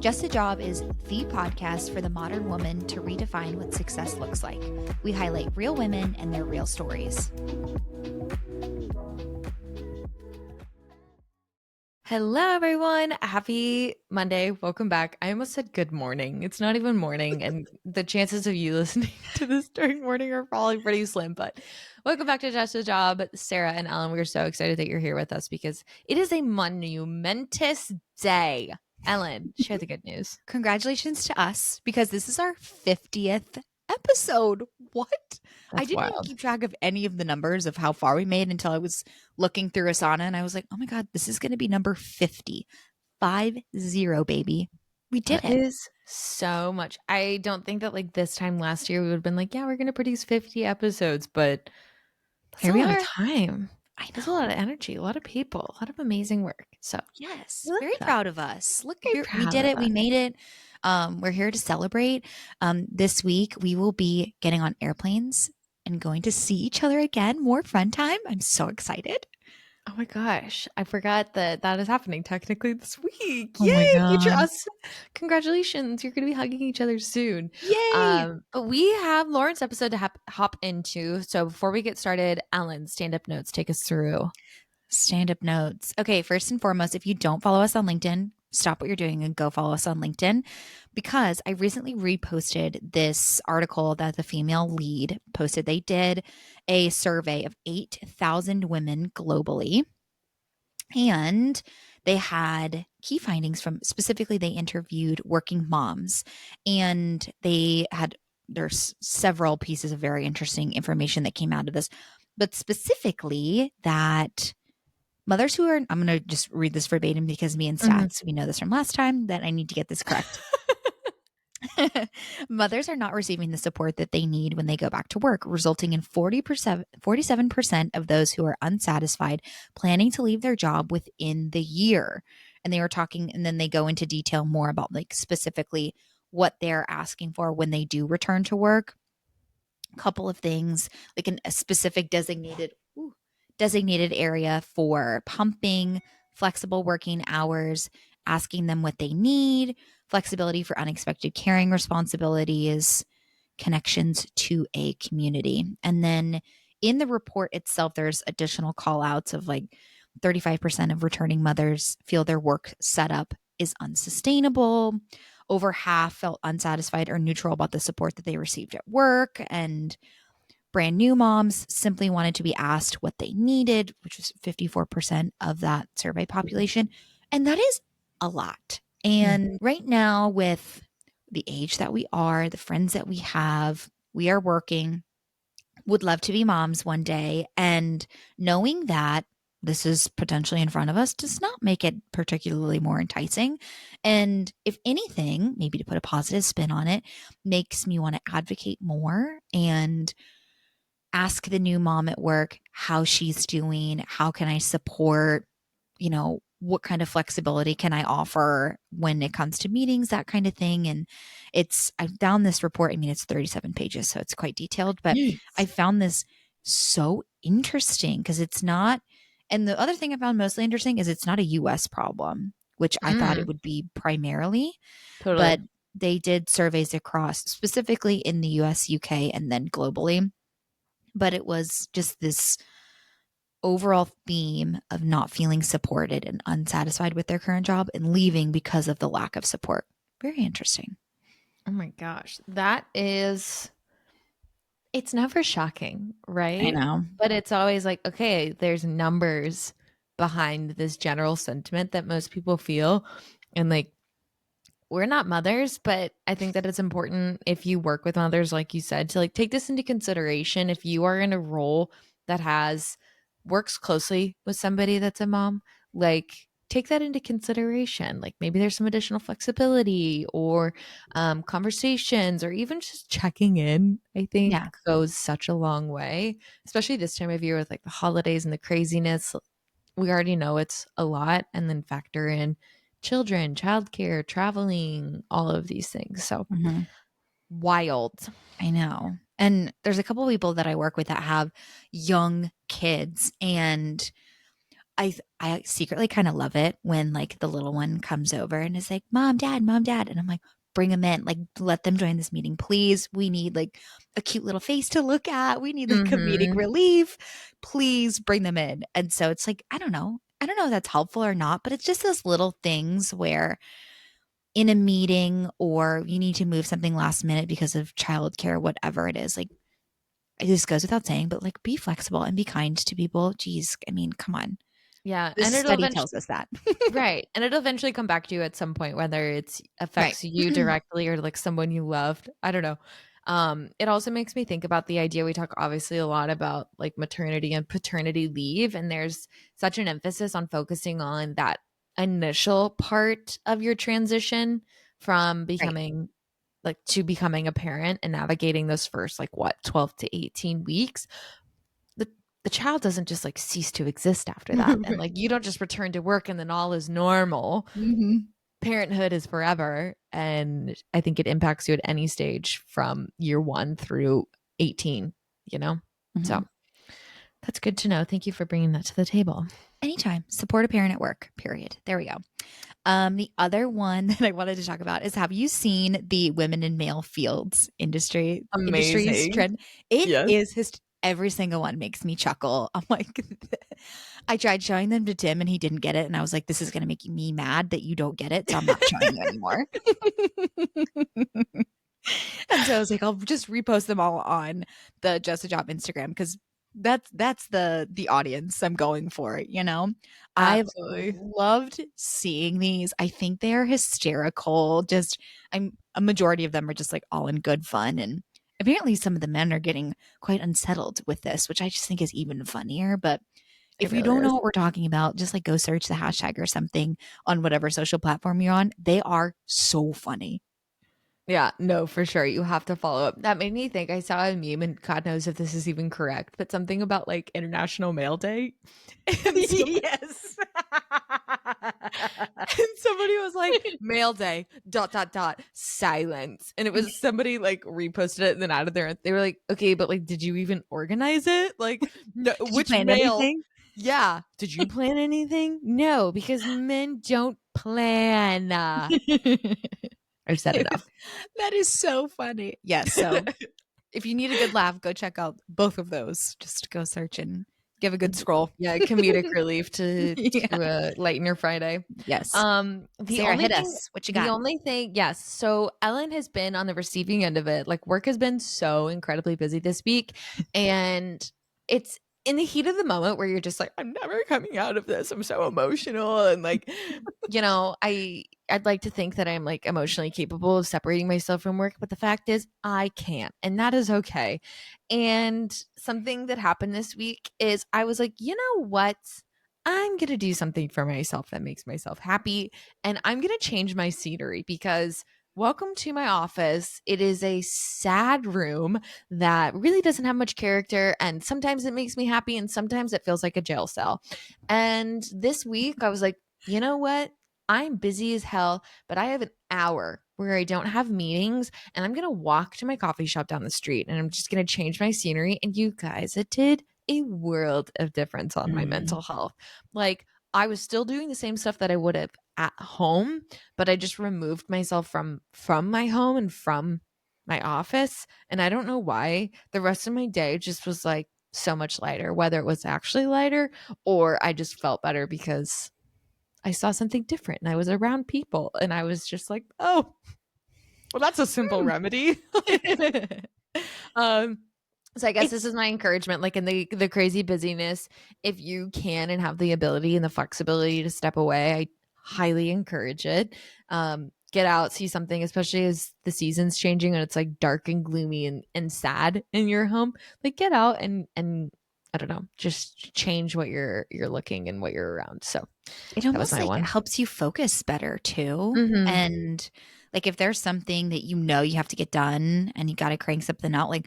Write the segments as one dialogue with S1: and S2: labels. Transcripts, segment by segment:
S1: Just a Job is the podcast for the modern woman to redefine what success looks like. We highlight real women and their real stories.
S2: Hello, everyone. Happy Monday. Welcome back. I almost said good morning. It's not even morning, and the chances of you listening to this during morning are probably pretty slim. But welcome back to Just a Job. Sarah and Ellen, we're so excited that you're here with us because it is a monumentous day. Ellen, share the good news.
S1: Congratulations to us because this is our 50th episode. What? I didn't even keep track of any of the numbers of how far we made until I was looking through Asana and I was like, oh my God, this is going to be number 50. 50, baby. We did
S2: That
S1: it.
S2: is so much. I don't think that like this time last year we would have been like, yeah, we're going to produce 50 episodes, but that's
S1: Here
S2: a
S1: we
S2: lot
S1: are.
S2: of time.
S1: I know.
S2: That's a lot of energy, a lot of people, a lot of amazing work. So
S1: yes,
S2: I love
S1: very
S2: that.
S1: proud of us. Look,
S2: Very
S1: we
S2: proud
S1: did
S2: of
S1: it. We
S2: us.
S1: made it. We're here to celebrate. This week we will be getting on airplanes and going to see each other again. More fun time. I'm so excited.
S2: Oh my gosh. I forgot that that is happening technically this week.
S1: Oh my
S2: Yay, future
S1: God.
S2: us. Congratulations. You're going to be hugging each other soon.
S1: Yay.
S2: But we have Lauren's episode to hop into. So before we get started, Ellen, stand-up notes, take us through.
S1: Stand-up notes. Okay, first and foremost, if you don't follow us on LinkedIn, stop what you're doing and go follow us on LinkedIn because I recently reposted this article that the female lead posted. They did a survey of 8,000 women globally and they had key findings from specifically they interviewed working moms and there's several pieces of very interesting information that came out of this, but specifically that mothers who are, I'm going to just read this verbatim because me and stats, we know this from last time that I need to get this correct. Mothers are not receiving the support that they need when they go back to work, resulting in 47% of those who are unsatisfied planning to leave their job within the year. And they were talking, and then they go into detail more about like specifically what they're asking for when they do return to work. A couple of things like a specific designated area for pumping, flexible working hours, asking them what they need, flexibility for unexpected caring responsibilities, connections to a community. And then in the report itself, there's additional call outs of like 35% of returning mothers feel their work setup is unsustainable. Over half felt unsatisfied or neutral about the support that they received at work. And brand new moms simply wanted to be asked what they needed, which was 54% of that survey population. And that is a lot. And right now, with the age that we are, the friends that we have, we are working, would love to be moms one day. And knowing that this is potentially in front of us does not make it particularly more enticing. And if anything, maybe to put a positive spin on it, makes me want to advocate more and ask the new mom at work how she's doing, how can I support, what kind of flexibility can I offer when it comes to meetings, that kind of thing. And I found this report, I mean, it's 37 pages, so it's quite detailed, but I found this so interesting because it's not, and the other thing I found mostly interesting is it's not a US problem, which I thought it would be primarily, but they did surveys across specifically in the US, UK, and then globally. But it was just this overall theme of not feeling supported and unsatisfied with their current job and leaving because of the lack of support. Very interesting.
S2: Oh my gosh. It's never shocking, right?
S1: I know.
S2: But it's always like, okay, there's numbers behind this general sentiment that most people feel. And like, we're not mothers, but I think that it's important if you work with mothers, like you said, to like take this into consideration. If you are in a role that works closely with somebody that's a mom, like take that into consideration. Like maybe there's some additional flexibility or conversations or even just checking in, I think goes such a long way, especially this time of year with like the holidays and the craziness. We already know it's a lot, and then factor in children, childcare, traveling, all of these things. So wild.
S1: I know. And there's a couple of people that I work with that have young kids, and I secretly kind of love it when like the little one comes over and is like, mom, dad. And I'm like, bring them in, like, let them join this meeting, please. We need like a cute little face to look at. We need like comedic
S2: Mhm.
S1: relief. Please bring them in. And so it's like, I don't know if that's helpful or not, but it's just those little things where in a meeting or you need to move something last minute because of childcare, whatever it is, like it just goes without saying, but like be flexible and be kind to people. Geez, I mean, come on.
S2: Yeah,
S1: This
S2: and it'll
S1: study
S2: eventually
S1: tells us that.
S2: right, and it'll eventually come back to you at some point, whether it's
S1: Right.
S2: affects you directly or, like, someone you loved, I don't know. It also makes me think about the idea we talk obviously a lot about, like, maternity and paternity leave, and there's such an emphasis on focusing on that initial part of your transition from
S1: Right.
S2: becoming to becoming a parent and navigating those first, like, what, 12 to 18 weeks. The the child doesn't just, like, cease to exist after that, and, like, you don't just return to work and then all is normal.
S1: Mhm.
S2: Parenthood is forever, and I think it impacts you at any stage from year 1 through 18, you know? So,
S1: Mhm.
S2: that's good to know. Thank you for bringing that to the table.
S1: Anytime. Support a parent at work, period. There we go. The other one that I wanted to talk about is, have you seen the women in male fields industries
S2: Amazing.
S1: trend? It
S2: Yes.
S1: is every single one makes me chuckle. I'm like, I tried showing them to Tim and he didn't get it. And I was like, this is going to make me mad that you don't get it. So I'm not showing you anymore. And so I was like, I'll just repost them all on the Just a Job Instagram because that's the audience I'm going for, you know? I've
S2: Absolutely.
S1: loved seeing these. I think they are hysterical. Just I'm a majority of them are just like all in good fun. And apparently some of the men are getting quite unsettled with this, which I just think is even funnier. But
S2: It
S1: if you
S2: really
S1: don't know
S2: is.
S1: what we're talking about, just like go search the hashtag or something on whatever social platform you're on. They are so funny.
S2: Yeah, no, for sure. You have to follow up. That made me think I saw a meme, and God knows if this is even correct, but something about like International Male Day. And
S1: Yes.
S2: and somebody was like, "Mail day, dot, dot, dot, silence." And it was somebody like reposted it and then out of there. They were like, okay, but like, did you even organize it? Like, no,
S1: Did you
S2: which
S1: plan
S2: mail?
S1: anything?
S2: Yeah. Did you plan anything? No, because men don't plan. I've said enough.
S1: That is so funny. Yes. So if you need a good laugh, go check out both of those. Just go search and give a good scroll.
S2: Yeah, comedic relief to
S1: Yeah.
S2: lighten your Friday.
S1: Yes.
S2: The
S1: Sarah,
S2: only
S1: hit
S2: thing
S1: us. What you
S2: the
S1: got?
S2: only thing yes, so Ellen has been on the receiving end of it. Like, work has been so incredibly busy this week, and it's in the heat of the moment where you're just like, "I'm never coming out of this. I'm so emotional," and, like, I'd like to think that I'm, like, emotionally capable of separating myself from work, but the fact is I can't, and that is okay. And something that happened this week is I was like, "You know what? I'm gonna do something for myself that makes myself happy, and I'm gonna change my scenery because welcome to my office. It is a sad room that really doesn't have much character, and sometimes it makes me happy, and sometimes it feels like a jail cell. And this week, I was like, you know what? I'm busy as hell, but I have an hour where I don't have meetings, and I'm gonna walk to my coffee shop down the street, and I'm just gonna change my scenery. And you guys, it did a world of difference on my
S1: Mm.
S2: mental health. Like, I was still doing the same stuff that I would have at home, but I just removed myself from my home and from my office, and I don't know why. The rest of my day just was like so much lighter, whether it was actually lighter or I just felt better because I saw something different and I was around people and I was just like, "Oh, well that's a simple
S1: Hmm.
S2: remedy." Like, um so I guess this
S1: It's
S2: is my encouragement, like in the crazy busyness, if you can and have the ability and the flexibility to step away, I highly encourage it. Get out, see something, especially as the season's changing and it's like dark and gloomy and sad in your home. Like, get out and I don't know, just change what you're looking and what you're around. So
S1: it
S2: that was
S1: almost
S2: my
S1: like
S2: one.
S1: helps you focus better too.
S2: Mhm.
S1: And like if there's something that you know you have to get done and you got to crank something out, like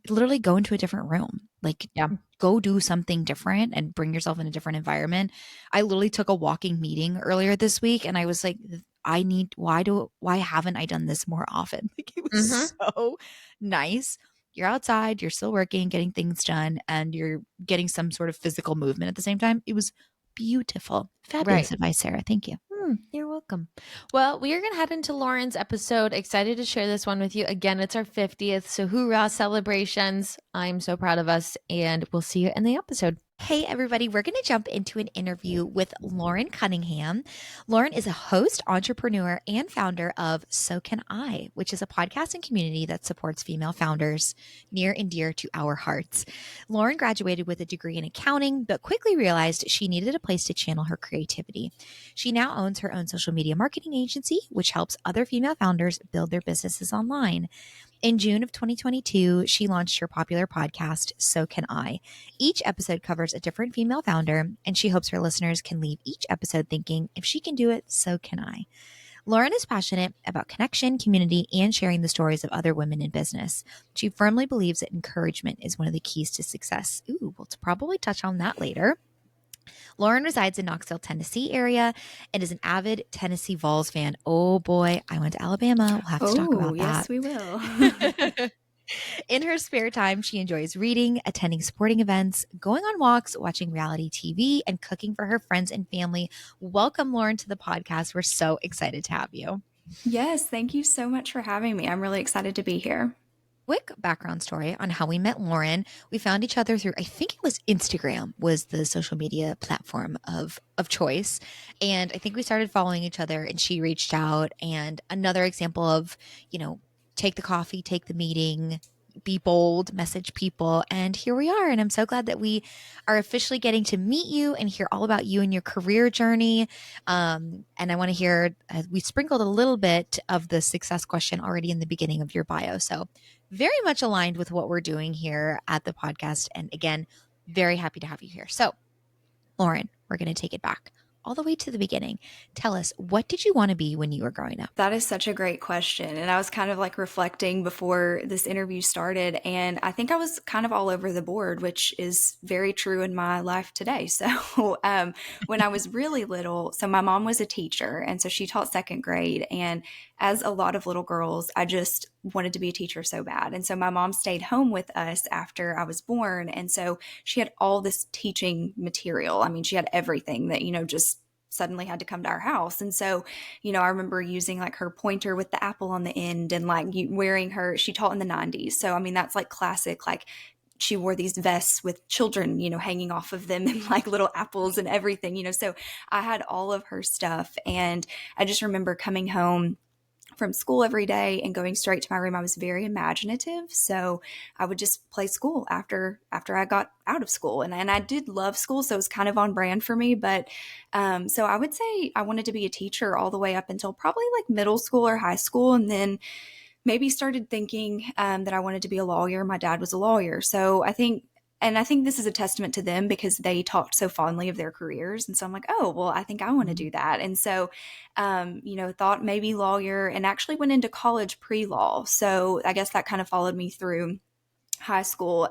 S1: literally go into a different room. Like
S2: Yeah.
S1: go do something different and bring yourself in a different environment. I literally took a walking meeting earlier this week and I was like, why haven't I done this more often? Like it was
S2: Mhm.
S1: so nice. you're outside, you're still working, getting things done, and you're getting some sort of physical movement at the same time. It was beautiful.
S2: Right.
S1: Fabulous advice, Sarah. Thank you.
S2: You're welcome. Well, we are going to head into Lauren's episode. Excited to share this one with you. Again, it's our 50th. So, hoorah, celebrations. I'm so proud of us. And we'll see you in the episode.
S1: Hey, everybody, we're going to jump into an interview with Lauren Cunningham. Lauren is a host, entrepreneur, and founder of So Can I, which is a podcast and community that supports female founders near and dear to our hearts. Lauren graduated with a degree in accounting, but quickly realized she needed a place to channel her creativity. She now owns her own social media marketing agency, which helps other female founders build their businesses online. In June of 2022, she launched her popular podcast, So Can I. Each episode covers a different female founder, and she hopes her listeners can leave each episode thinking, if she can do it, so can I. Lauren is passionate about connection, community, and sharing the stories of other women in business. She firmly believes that encouragement is one of the keys to success. Ooh, we'll probably touch on that later. Lauren resides in Knoxville, Tennessee area and is an avid Tennessee Vols fan. Oh boy, I went to Alabama. We'll have to talk about
S3: Yes,
S1: that.
S3: we will.
S1: In her spare time, she enjoys reading, attending sporting events, going on walks, watching reality TV, and cooking for her friends and family. Welcome, Lauren, to the podcast. We're so excited to have you.
S3: Yes, thank you so much for having me. I'm really excited to be here.
S1: Quick background story on how we met Lauren. We found each other through, I think it was Instagram was the social media platform of choice. And I think we started following each other and she reached out. And another example of, take the coffee, take the meeting, be bold, message people. And here we are. And I'm so glad that we are officially getting to meet you and hear all about you and your career journey. And I want to hear, we sprinkled a little bit of the success question already in the beginning of your bio. So very much aligned with what we're doing here at the podcast. And again, very happy to have you here. So Lauren, we're going to take it back all the way to the beginning. Tell us, what did you want to be when you were growing up?
S3: That is such a great question. And I was kind of like reflecting before this interview started. And I think I was kind of all over the board, which is very true in my life today. So when I was really little, so my mom was a teacher. And so she taught second grade. And as a lot of little girls, I just wanted to be a teacher so bad. And so my mom stayed home with us after I was born. And so she had all this teaching material. I mean, she had everything that, just suddenly had to come to our house. And so, I remember using like her pointer with the apple on the end and like wearing she taught in the 90s. So, I mean, that's like classic, like she wore these vests with children, hanging off of them and like little apples and everything, so I had all of her stuff. And I just remember coming home from school every day and going straight to my room. I was very imaginative. So I would just play school after I got out of school. And I did love school. So it was kind of on brand for me. But so I would say I wanted to be a teacher all the way up until probably like middle school or high school. And then maybe started thinking that I wanted to be a lawyer. My dad was a lawyer. So I think this is a testament to them because they talked so fondly of their careers. And so I'm like, oh, well, I think I want to do that. And so, thought maybe lawyer and actually went into college pre-law. So I guess that kind of followed me through high school.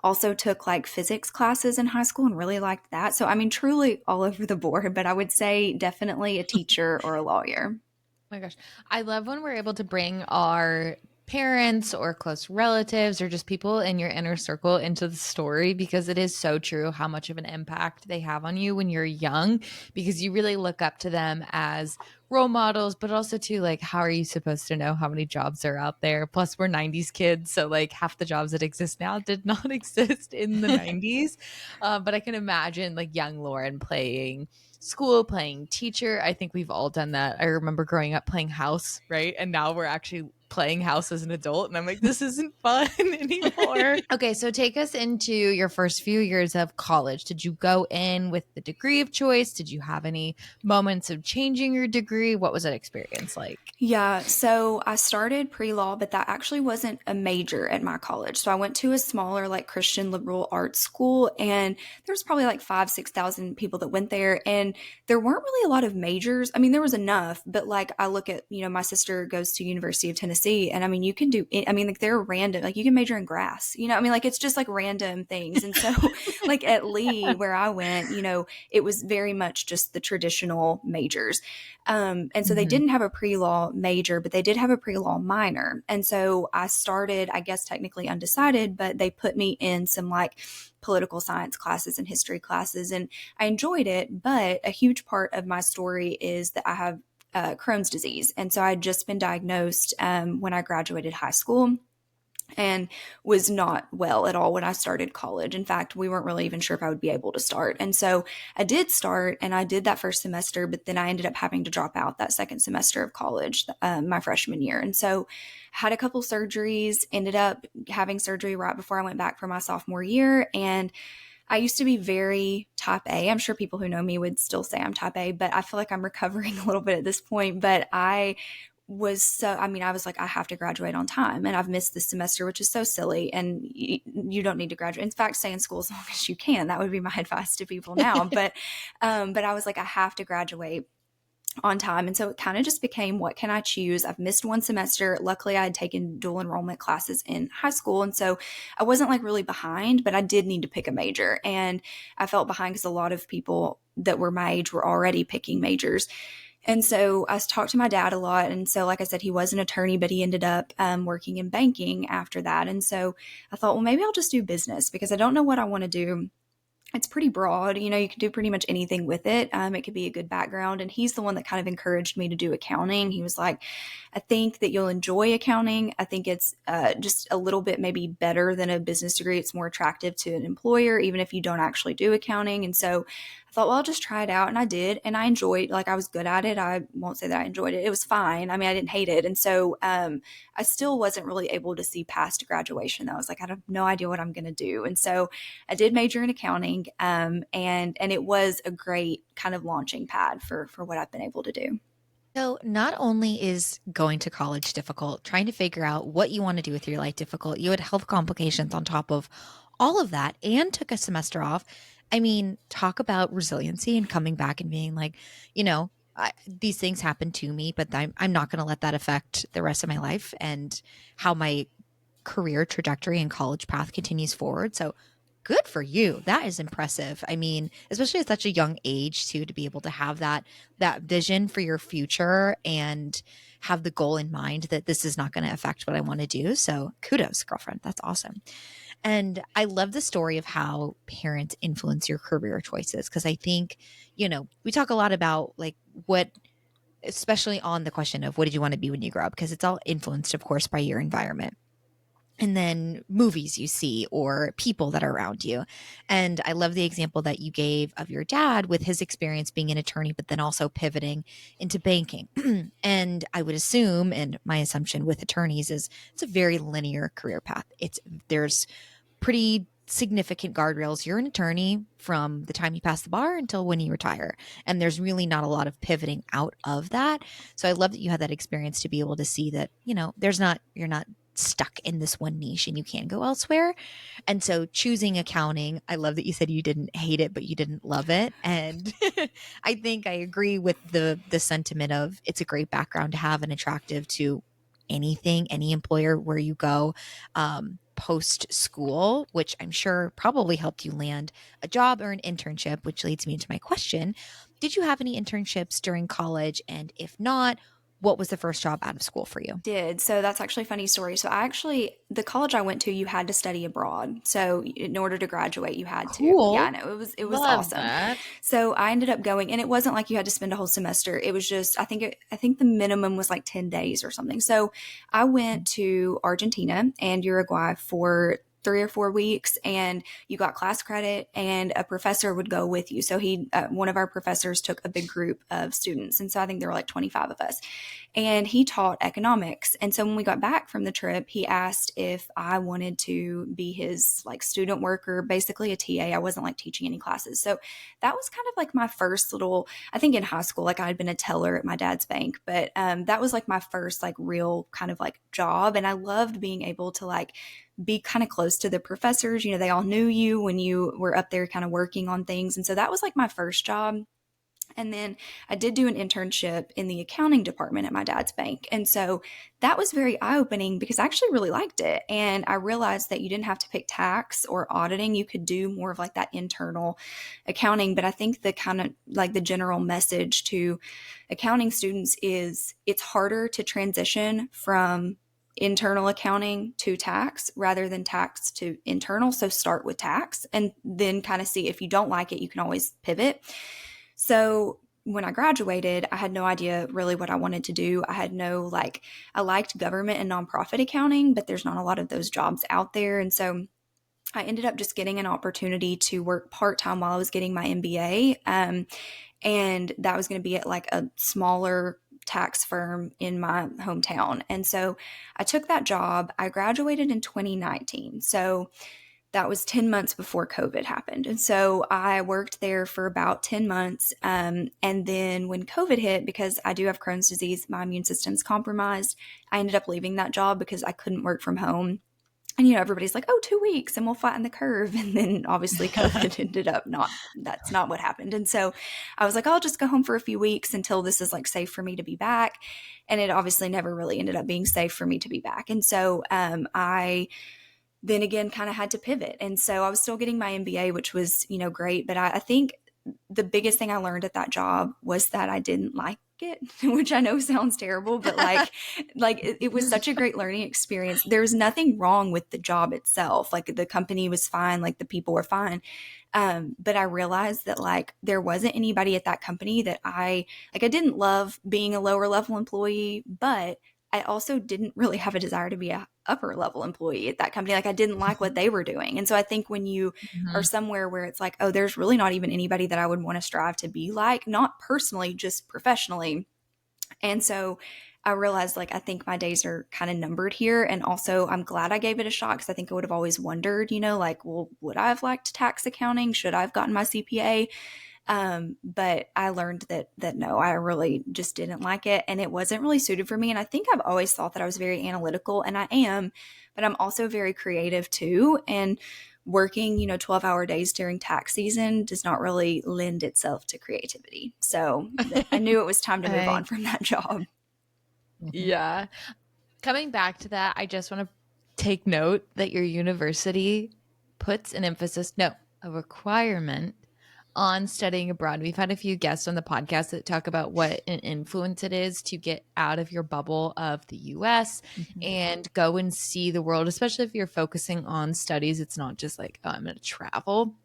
S3: Also took like physics classes in high school and really liked that. So, I mean, truly all over the board, but I would say definitely a teacher or a lawyer.
S2: Oh my gosh. I love when we're able to bring our parents or close relatives or just people in your inner circle into the story because it is so true how much of an impact they have on you when you're young because you really look up to them as role models, but also too like how are you supposed to know how many jobs are out there? Plus we're 90s kids, so like half the jobs that exist now did not exist in the 90s. But I can imagine like young Lauren playing school, playing teacher. I think we've all done that. I remember growing up playing house, right? And now we're actually playing house as an adult. And I'm like, this isn't fun anymore. Okay, so take us into your first few years of college. Did you go in with the degree of choice? Did you have any moments of changing your degree? What was that experience like?
S3: Yeah, so I started pre-law, but that actually wasn't a major at my college. So I went to a smaller, like Christian liberal arts school, and there was probably like 6,000 people that went there, and there weren't really a lot of majors. I mean, there was enough, but like I look at, my sister goes to University of Tennessee Tennessee. And I mean, you can do it. I mean, like they're random, like you can major in grass, I mean, like it's just like random things. And so like at Lee where I went, it was very much just the traditional majors. And so they
S2: Mhm.
S3: didn't have a pre-law major, but they did have a pre-law minor. And so I started, I guess, technically undecided, but they put me in some like political science classes and history classes. And I enjoyed it. But a huge part of my story is that I have Crohn's disease. And so I had just been diagnosed when I graduated high school and was not well at all when I started college. In fact, we weren't really even sure if I would be able to start. And so I did start and I did that first semester, but then I ended up having to drop out that second semester of college, my freshman year. And so had a couple surgeries, ended up having surgery right before I went back for my sophomore year. And I used to be very type A. I'm sure people who know me would still say I'm type A, but I feel like I'm recovering a little bit at this point. But I was like, I have to graduate on time and I've missed this semester, which is so silly. And you don't need to graduate. In fact, stay in school as long as you can. That would be my advice to people now. But I was like, I have to graduate on time. And so it kind of just became, what can I choose? I've missed one semester. Luckily, I had taken dual enrollment classes in high school. And so I wasn't like really behind, but I did need to pick a major. And I felt behind because a lot of people that were my age were already picking majors. And so I talked to my dad a lot. And so, like I said, he was an attorney, but he ended up working in banking after that. And so I thought, well, maybe I'll just do business because I don't know what I want to do. It's pretty broad. You can do pretty much anything with it. It could be a good background. And he's the one that kind of encouraged me to do accounting. He was like, I think that you'll enjoy accounting. I think it's just a little bit maybe better than a business degree. It's more attractive to an employer, even if you don't actually do accounting. And so I thought, well, I'll just try it out. And I did. And I enjoyed, like, I was good at it. I won't say that I enjoyed it. It was fine. I mean, I didn't hate it. And so I still wasn't really able to see past graduation, though. I was like, I have no idea what I'm going to do. And so I did major in accounting, and it was a great kind of launching pad for what I've been able to do.
S1: So, not only is going to college difficult, trying to figure out what you want to do with your life difficult, you had health complications on top of all of that and took a semester off. I mean, talk about resiliency and coming back and being like, these things happen to me, but I'm not going to let that affect the rest of my life and how my career trajectory and college path continues forward. So, good for you. That is impressive. I mean, especially at such a young age too, to be able to have that vision for your future and have the goal in mind that this is not going to affect what I want to do. So kudos, girlfriend. That's awesome. And I love the story of how parents influence your career choices. Cause I think, we talk a lot about like what, especially on the question of what did you want to be when you grow up? Because it's all influenced, of course, by your environment and then movies you see or people that are around you. And I love the example that you gave of your dad with his experience being an attorney, but then also pivoting into banking. And I would assume, and my assumption with attorneys is it's a very linear career path. There's pretty significant guardrails. You're an attorney from the time you pass the bar until when you retire. And there's really not a lot of pivoting out of that. So I love that you had that experience to be able to see that, you're not stuck in this one niche and you can go elsewhere. And so choosing accounting, I love that you said you didn't hate it, but you didn't love it. And I think I agree with the sentiment of it's a great background to have and attractive to any employer where you go post school, which I'm sure probably helped you land a job or an internship, which leads me into my question. Did you have any internships during college? And if not, what was the first job out of school for you?
S3: Did. So that's actually a funny story. So the college I went to, you had to study abroad. So in order to graduate, you had to. Yeah, I
S1: Cool.
S3: know. It was
S2: Love
S3: awesome.
S2: that.
S3: So I ended up going, and it wasn't like you had to spend a whole semester. It was just, I think the minimum was like 10 days or something. So I went to Argentina and Uruguay for 3 or 4 weeks, and you got class credit and a professor would go with you. So one of our professors took a big group of students. And so I think there were like 25 of us, and he taught economics. And so when we got back from the trip, he asked if I wanted to be his like student worker, basically a TA. I wasn't like teaching any classes. So that was kind of like my first little, I think in high school, like I had been a teller at my dad's bank, but that was like my first like real kind of like job. And I loved being able to like be kind of close to the professors. They all knew you when you were up there kind of working on things. And so that was like my first job. And then I did do an internship in the accounting department at my dad's bank. And so that was very eye opening because I actually really liked it. And I realized that you didn't have to pick tax or auditing. You could do more of like that internal accounting. But I think the kind of like the general message to accounting students is it's harder to transition from internal accounting to tax rather than tax to internal. So start with tax and then kind of see if you don't like it, you can always pivot. So when I graduated, I had no idea really what I wanted to do. I had no, like, I liked government and nonprofit accounting, but there's not a lot of those jobs out there. And so I ended up just getting an opportunity to work part time while I was getting my MBA. And that was going to be at like a smaller tax firm in my hometown. And so I took that job. I graduated in 2019. So that was 10 months before COVID happened. And so I worked there for about 10 months. And then when COVID hit, because I do have Crohn's disease, my immune system's compromised, I ended up leaving that job because I couldn't work from home. And, everybody's like, oh, 2 weeks and we'll flatten the curve. And then obviously COVID ended up that's not what happened. And so I was like, I'll just go home for a few weeks until this is like safe for me to be back. And it obviously never really ended up being safe for me to be back. And so I then again kind of had to pivot. And so I was still getting my MBA, which was, great. But I think the biggest thing I learned at that job was that I didn't like it, which I know sounds terrible, but it was such a great learning experience. There's nothing wrong with the job itself. Like the company was fine, like the people were fine. But I realized that like there wasn't anybody at that company that I didn't love being a lower level employee, but I also didn't really have a desire to be a upper level employee at that company. Like I didn't like what they were doing. And so I think when you are somewhere where it's like, oh, there's really not even anybody that I would want to strive to be like, not personally, just professionally. And so I realized like, I think my days are kind of numbered here. And also I'm glad I gave it a shot because I think I would have always wondered, like, well, would I have liked tax accounting? Should I have gotten my CPA? But I learned that no, I really just didn't like it and it wasn't really suited for me. And I think I've always thought that I was very analytical and I am, but I'm also very creative too. And working, 12-hour days during tax season does not really lend itself to creativity. So I knew it was time to move on from that job.
S2: Yeah. Coming back to that, I just want to take note that your university puts an emphasis, no, a requirement on studying abroad. We've had a few guests on the podcast that talk about what an influence it is to get out of your bubble of the US and go and see the world, especially if you're focusing on studies. It's not just like, oh, I'm going to travel.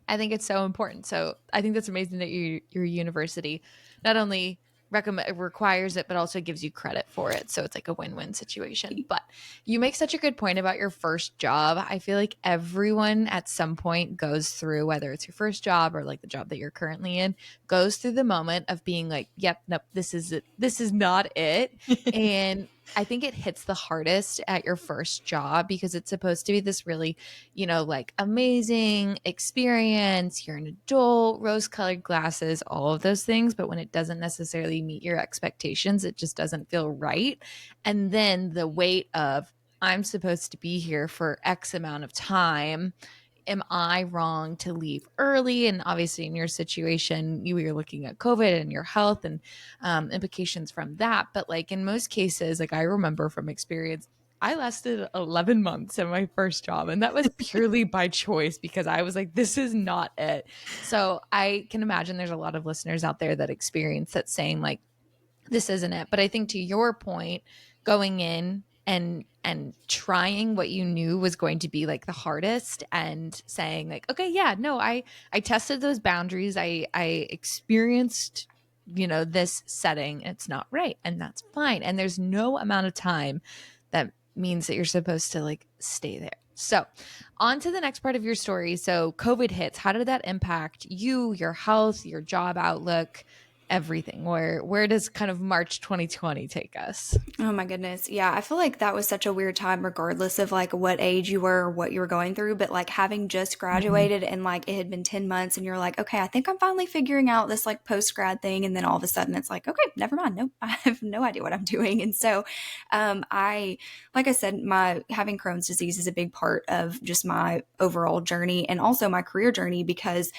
S2: I think it's so important. So I think that's amazing that your university not only requires it, but also gives you credit for it. So it's like a win-win situation. But you make such a good point about your first job. I feel like everyone at some point goes through, whether it's your first job or like the job that you're currently in, goes through the moment of being like, yep, nope, this is it. This is not it. And I think it hits the hardest at your first job because it's supposed to be this really, like amazing experience. You're an adult, rose-colored glasses, all of those things. But when it doesn't necessarily meet your expectations, it just doesn't feel right. And then the weight of, I'm supposed to be here for X amount of time. Am I wrong to leave early? And obviously in your situation, you were looking at COVID and your health and implications from that. But like in most cases, like I remember from experience, I lasted 11 months in my first job. And that was purely by choice because I was like, this is not it. So I can imagine there's a lot of listeners out there that experience that saying like, this isn't it. But I think to your point, going in and trying what you knew was going to be like the hardest and saying like, okay, yeah, no, I tested those boundaries. I experienced, this setting. It's not right. And that's fine. And there's no amount of time that means that you're supposed to like stay there. So on to the next part of your story. So COVID hits. How did that impact you, your health, your job outlook, everything? Where does kind of March 2020 take us?
S3: Oh my goodness. Yeah, I feel like that was such a weird time regardless of like what age you were or what you were going through, but like having just graduated and like it had been 10 months and you're like, okay, I think I'm finally figuring out this like post-grad thing, and then all of a sudden it's like, okay, never mind. Nope, I have no idea what I'm doing. And so like I said, my having Crohn's disease is a big part of just my overall journey and also my career journey because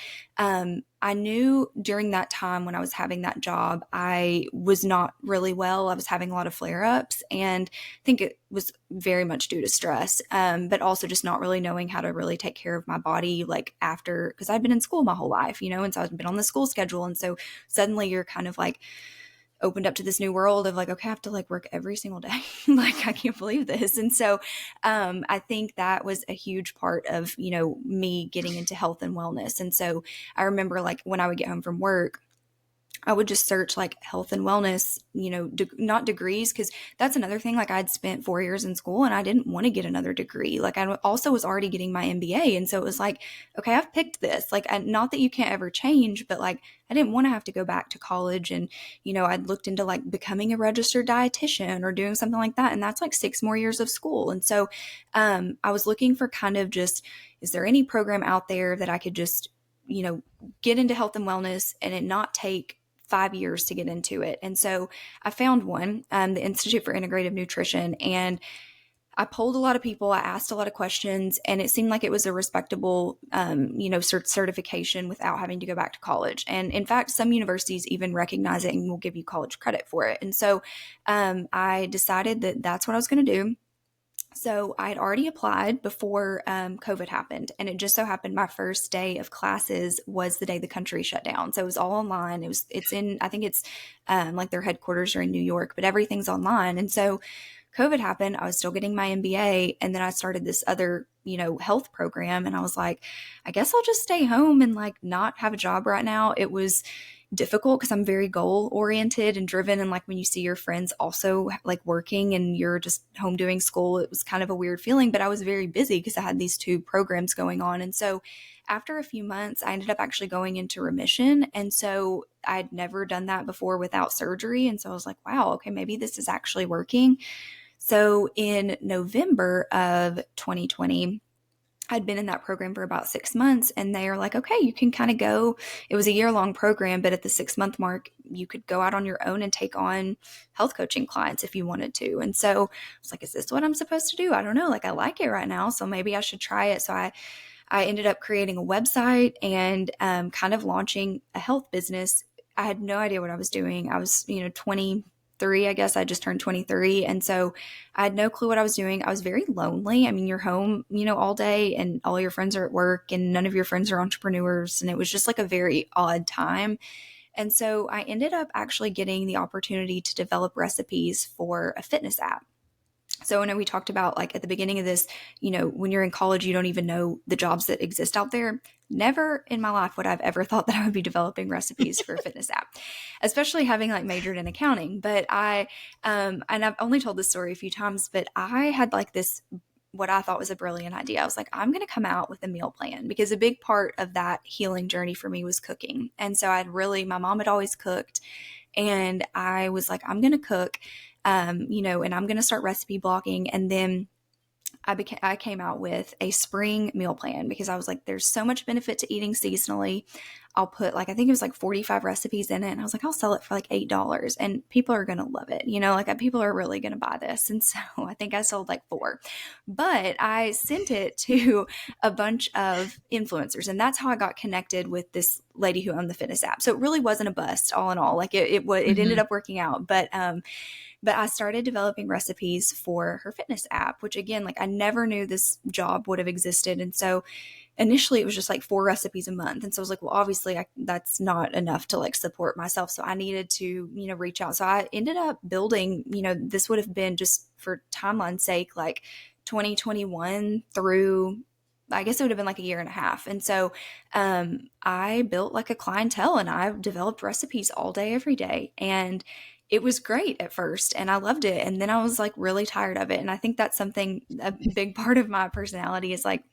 S3: I knew during that time when I was having that job, I was not really well. I was having a lot of flare ups, and I think it was very much due to stress, but also just not really knowing how to really take care of my body, like after, because I'd been in school my whole life, and so I've been on the school schedule. And so suddenly you're kind of like, opened up to this new world of like, okay, I have to like work every single day. Like, I can't believe this. And so I think that was a huge part of, me getting into health and wellness. And so I remember like when I would get home from work, I would just search like health and wellness, not degrees, because that's another thing. Like, I'd spent 4 years in school and I didn't want to get another degree. Like, I also was already getting my MBA. And so it was like, okay, I've picked this. Like, not that you can't ever change, but like, I didn't want to have to go back to college. And, I'd looked into like becoming a registered dietitian or doing something like that. And that's like 6 more years of school. And so I was looking for kind of just, is there any program out there that I could just, get into health and wellness and it not take 5 years to get into it. And so I found one, the Institute for Integrative Nutrition, and I polled a lot of people. I asked a lot of questions, and it seemed like it was a respectable, certification without having to go back to college. And in fact, some universities even recognize it and will give you college credit for it. And so I decided that that's what I was going to do. So I had already applied before COVID happened, and it just so happened my first day of classes was the day the country shut down. So it was all online. It's in, I think it's like their headquarters are in New York, but everything's online. And so COVID happened. I was still getting my MBA, and then I started this other health program, and I was like, I guess I'll just stay home and like not have a job right now. It was difficult because I'm very goal oriented and driven. And like when you see your friends also like working and you're just home doing school, it was kind of a weird feeling, but I was very busy because I had these two programs going on. And so after a few months, I ended up actually going into remission. And so I'd never done that before without surgery. And so I was like, wow, okay, maybe this is actually working. So in November of 2020, I'd been in that program for about 6 months, and they are like, okay, you can kind of go. It was a year-long program, but at the 6-month mark, you could go out on your own and take on health coaching clients if you wanted to. And so I was like, is this what I'm supposed to do? I don't know. Like, I like it right now, so maybe I should try it. So I ended up creating a website and kind of launching a health business. I had no idea what I was doing. I was, 23, I guess. I just turned 23. And so I had no clue what I was doing. I was very lonely. I mean, you're home, all day and all your friends are at work and none of your friends are entrepreneurs. And it was just like a very odd time. And so I ended up actually getting the opportunity to develop recipes for a fitness app. So I know we talked about like at the beginning of this, when you're in college, you don't even know the jobs that exist out there. Never in my life would I've ever thought that I would be developing recipes for a fitness app, especially having like majored in accounting. But and I've only told this story a few times, but I had like this, what I thought was a brilliant idea. I was like, I'm going to come out with a meal plan, because a big part of that healing journey for me was cooking. And so my mom had always cooked, and I was like, I'm going to cook. And I'm going to start recipe blogging. And then I came out with a spring meal plan, because I was like, there's so much benefit to eating seasonally. I'll put like, I think it was like 45 recipes in it. And I was like, I'll sell it for like $8 and people are going to love it. Like people are really going to buy this. And so I think I sold like 4, but I sent it to a bunch of influencers, and that's how I got connected with this lady who owned the fitness app. So it really wasn't a bust all in all. Like it ended up working out, but I started developing recipes for her fitness app, which again, like I never knew this job would have existed. And so initially it was just like 4 recipes a month. And so I was like, well, obviously that's not enough to like support myself. So I needed to, reach out. So I ended up building, this would have been, just for timeline's sake, like 2021 through, I guess it would have been like a year and a half. And so I built like a clientele, and I developed recipes all day, every day. And it was great at first, and I loved it. And then I was like really tired of it. And I think that's something, a big part of my personality is like,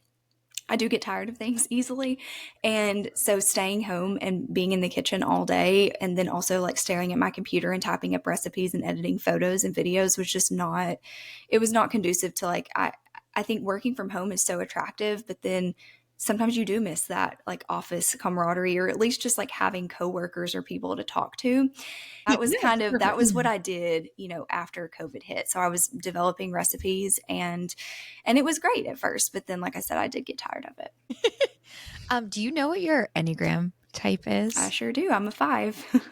S3: I do get tired of things easily. And so staying home and being in the kitchen all day, and then also like staring at my computer and typing up recipes and editing photos and videos was just not, it was not conducive to like, I think working from home is so attractive, but then sometimes you do miss that like office camaraderie, or at least just like having coworkers or people to talk to. That was that was what I did, after COVID hit. So I was developing recipes, and it was great at first, but then like I said, I did get tired of it.
S1: Do you know what your Enneagram type
S3: I
S1: is?
S3: sure do. I'm a 5.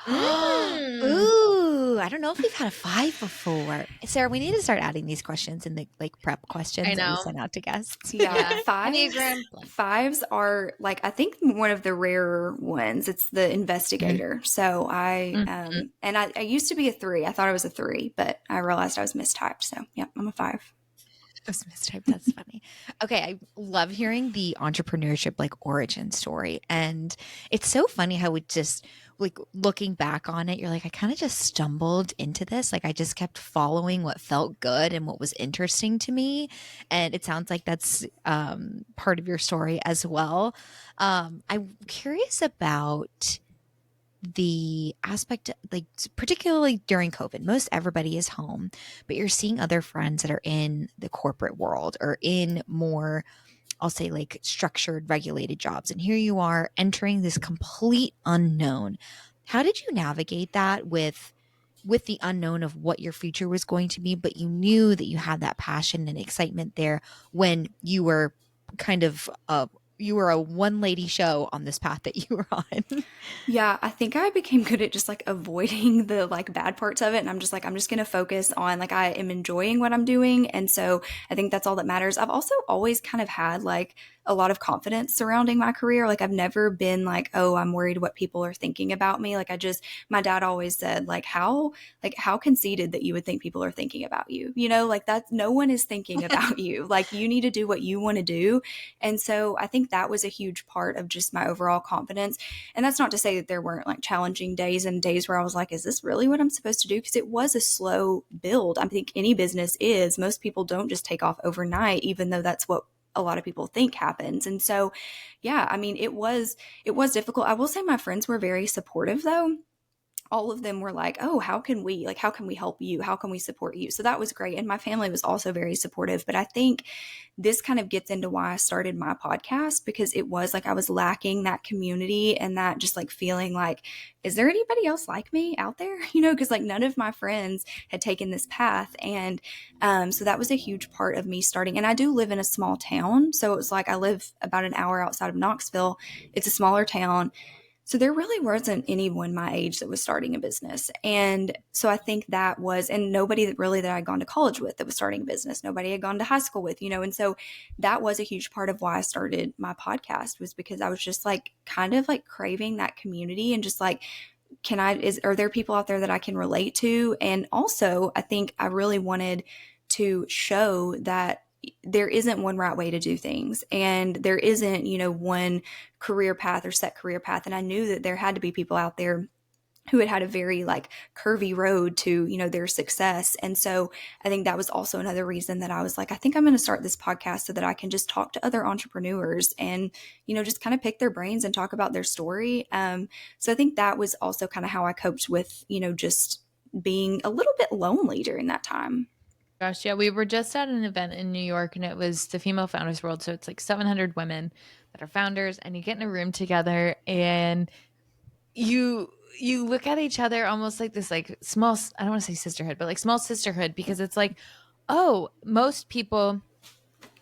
S2: Mm.
S1: Ooh, I don't know if we've had a 5 before. Sarah, we need to start adding these questions in the like prep
S2: I
S1: questions that we
S2: know.
S1: send out to guests.
S3: Yeah,
S2: Yeah.
S3: fives.
S2: Enneagram blank.
S3: Fives are like I think one of the rarer ones. It's the
S1: Mhm.
S3: investigator. So
S2: Mhm.
S3: and I used to be a 3. I thought I was a 3, but I realized I was mistyped. So yeah, I'm a 5.
S1: Those mistyped. That's funny. Okay, I love hearing the entrepreneurship like origin story, and it's so funny how we just like looking back on it, you're like, I kind of just stumbled into this. Like I just kept following what felt good and what was interesting to me, and it sounds like that's part of your story as well. I'm curious about the aspect like particularly during COVID, most everybody is home, but you're seeing other friends that are in the corporate world or in more, I'll say like structured regulated jobs, and here you are entering this complete unknown. How did you navigate that with the unknown of what your future was going to be, but you knew that you had that passion and excitement there when you were kind of you were a one lady show on this path that you were on?
S3: Yeah, I think I became good at just like avoiding the like bad parts of it. And I'm just like, I'm just going to focus on like I am enjoying what I'm doing. And so I think that's all that matters. I've also always kind of had like a lot of confidence surrounding my career. Like I've never been like, oh, I'm worried what people are thinking about me. Like I just, my dad always said, like how conceited that you would think people are thinking about you. You know, like that's no one is thinking about you. Like you need to do what you want to do. And so I think that was a huge part of just my overall confidence. And that's not to say that there weren't like challenging days and days where I was like, is this really what I'm supposed to do? Because it was a slow build. I think any business is. Most people don't just take off overnight, even though that's what a lot of people think happens. And so, yeah, I mean, it was difficult. I will say my friends were very supportive though. All of them were like, "Oh, how can we help you? How can we support you?" So that was great. And my family was also very supportive. But I think this kind of gets into why I started my podcast because it was like I was lacking that community and that just like feeling like, is there anybody else like me out there? You know, because like none of my friends had taken this path. And so that was a huge part of me starting. And I do live in a small town. So it was like I live about an hour outside of Knoxville. It's a smaller town. So there really wasn't anyone my age that was starting a business. And so I think that was, and nobody that really that I'd gone to college with that was starting a business, nobody had gone to high school with, you know. And so that was a huge part of why I started my podcast was because I was just like kind of like craving that community and just like, are there people out there that I can relate to? And also I think I really wanted to show that there isn't one right way to do things and there isn't, you know, one career path or set career path. And I knew that there had to be people out there who had had a very like curvy road to, you know, their success. And so I think that was also another reason that I was like, I think I'm going to start this podcast so that I can just talk to other entrepreneurs and, you know, just kind of pick their brains and talk about their story. So I think that was also kind of how I coped with, you know, just being a little bit lonely during that time.
S2: Gosh, yeah, we were just at an event in New York and it was the Female Founders World. So it's like 700 women that are founders and you get in a room together and you look at each other almost like this like small, I don't want to say sisterhood, but like small sisterhood because it's like, oh, most people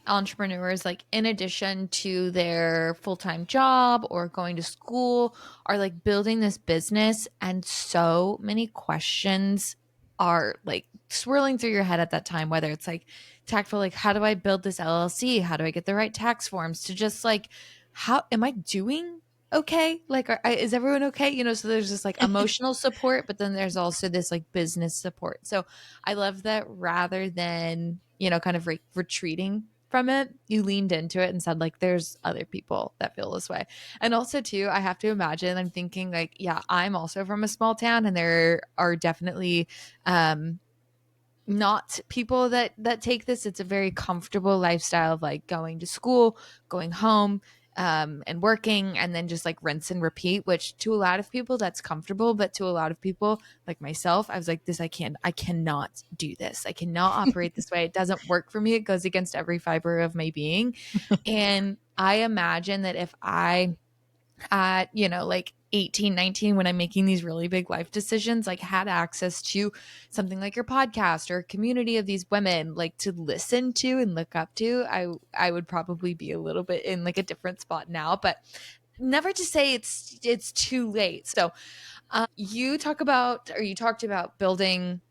S2: entrepreneurs like in addition to their full-time job or going to school are like building this business and so many questions are like swirling through your head at that time, whether it's like tactful, like how do I build this LLC, how do I get the right tax forms, to just like how am I doing okay, like is everyone okay, you know. So there's this like emotional support, but then there's also this like business support. So I love that rather than, you know, kind of retreating from it, you leaned into it and said like there's other people that feel this way. And also too, I have to imagine, I'm thinking like, yeah, I'm also from a small town and there are definitely not people that take this. It's a very comfortable lifestyle of like going to school, going home, and working, and then just like rinse and repeat. Which to a lot of people that's comfortable, but to a lot of people like myself, I was like, I cannot do this. I cannot operate this way. It doesn't work for me. It goes against every fiber of my being. And I imagine that if I at, you know, like 18, 19, when I'm making these really big life decisions, like had access to something like your podcast or a community of these women like to listen to and look up to, I would probably be a little bit in like a different spot now. But never to say it's too late. So you talked about building